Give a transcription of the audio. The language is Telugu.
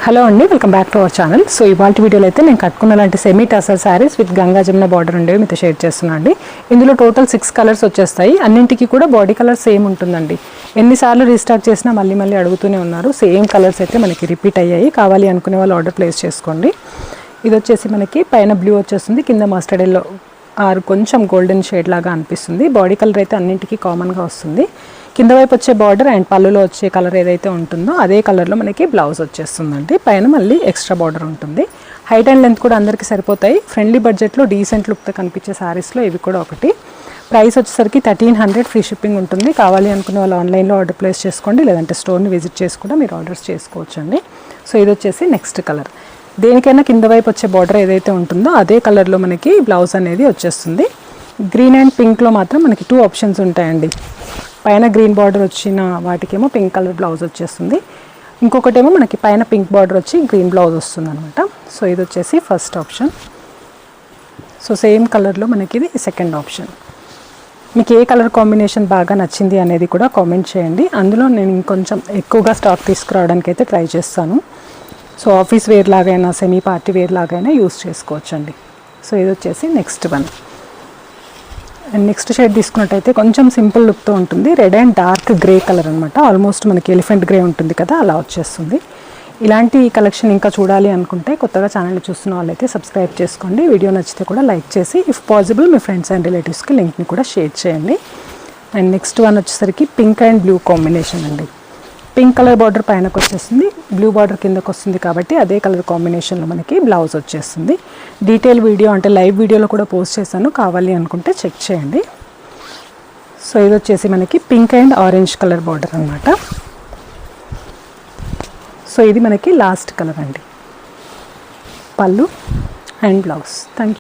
హలో అండి, welcome back to our channel. So ఇవాళ వీడియోలో అయితే నేను కట్టుకున్న లాంటి semi tussar saris with Ganga Jamuna border ఉండేవి మీతో షేర్ చేస్తున్నాను అండి. ఇందులో టోటల్ 6 కలర్స్ వచ్చేస్తాయి. అన్నింటికి కూడా బాడీ కలర్ సేమ్ ఉంటుందండి. ఎన్నిసార్లు రీస్టాక్ చేసినా మళ్ళీ అడుగుతూనే ఉన్నారు. సేమ్ కలర్స్ అయితే మనకి రిపీట్ అయ్యాయి. కావాలి అనుకునే వాళ్ళు ఆర్డర్ ప్లేస్ చేసుకోండి. ఇది వచ్చేసి మనకి పైన బ్లూ వచ్చేస్తుంది, కింద మస్టర్డ్ ఎల్లో ఆరు కొంచెం గోల్డెన్ షేడ్ లాగా అనిపిస్తుంది. బాడీ కలర్ అయితే అన్నింటికి కామన్గా వస్తుంది. కింద వైపు వచ్చే బార్డర్ అండ్ పళ్ళులో వచ్చే కలర్ ఏదైతే ఉంటుందో అదే కలర్లో మనకి బ్లౌజ్ వచ్చేస్తుందండి. పైన మళ్ళీ ఎక్స్ట్రా బార్డర్ ఉంటుంది. హైట్ అండ్ లెంత్ కూడా అందరికీ సరిపోతాయి. ఫ్రెండ్లీ బడ్జెట్లో డీసెంట్ లుక్తో కనిపించే శారీస్లో ఇవి కూడా ఒకటి. ప్రైస్ వచ్చేసరికి 1300 ఫ్రీ షిప్పింగ్ ఉంటుంది. కావాలి అనుకునే వాళ్ళు ఆన్లైన్లో ఆర్డర్ ప్లేస్ చేసుకోండి, లేదంటే స్టోర్ని విజిట్ చేసి కూడా మీరు ఆర్డర్స్ చేసుకోవచ్చండి. సో ఇది వచ్చేసి నెక్స్ట్ కలర్. దేనికైనా కింద వైపు వచ్చే బార్డర్ ఏదైతే ఉంటుందో అదే కలర్లో మనకి బ్లౌజ్ అనేది వచ్చేస్తుంది. గ్రీన్ అండ్ పింక్లో మాత్రం మనకి 2 ఆప్షన్స్ ఉంటాయండి. పైన గ్రీన్ బార్డర్ వచ్చిన వాటికేమో పింక్ కలర్ బ్లౌజ్ వచ్చేస్తుంది. ఇంకొకటేమో మనకి పైన పింక్ బార్డర్ వచ్చి గ్రీన్ బ్లౌజ్ వస్తుంది అనమాట. సో ఇది వచ్చేసి ఫస్ట్ ఆప్షన్. సో సేమ్ కలర్లో మనకి ఇది సెకండ్ ఆప్షన్. మీకు ఏ కలర్ కాంబినేషన్ బాగా నచ్చింది అనేది కూడా కామెంట్ చేయండి. అందులో నేను ఇంకొంచెం ఎక్కువగా స్టాక్ తీసుకురావడానికి అయితే ట్రై చేస్తాను. సో ఆఫీస్ వేర్ లాగైనా సెమీ పార్టీ వేర్ లాగైనా యూస్ చేసుకోవచ్చండి. సో ఇది వచ్చేసి next one. And next shade తీసుకున్నట్టయితే కొంచెం సింపుల్ లుక్తో ఉంటుంది. Red and dark grey colour అనమాట. ఆల్మోస్ట్ మనకి ఎలిఫెంట్ గ్రే ఉంటుంది కదా, అలా వచ్చేస్తుంది. ఇలాంటి కలెక్షన్ ఇంకా చూడాలి అనుకుంటే కొత్తగా ఛానల్ చూస్తున్న వాళ్ళైతే సబ్స్క్రైబ్ చేసుకోండి. వీడియో నచ్చితే కూడా లైక్ చేసి if possible me friends and రిలేటివ్స్కి లింక్ని కూడా షేర్ చేయండి. అండ్ నెక్స్ట్ వన్ వచ్చేసరికి పింక్ అండ్ బ్లూ కాంబినేషన్ అండి. పింక్ కలర్ బార్డర్ పైనకు వచ్చేస్తుంది, బ్లూ బార్డర్ కిందకు వస్తుంది కాబట్టి అదే కలర్ కాంబినేషన్లో మనకి బ్లౌజ్ వచ్చేస్తుంది. డీటెయిల్ వీడియో అంటే లైవ్ వీడియోలో కూడా పోస్ట్ చేశాను, కావాలి అనుకుంటే చెక్ చేయండి. సో ఇది వచ్చేసి మనకి pink and orange colour border అనమాట. సో ఇది మనకి లాస్ట్ కలర్ అండి. పళ్ళు అండ్ బ్లౌజ్. Thank you.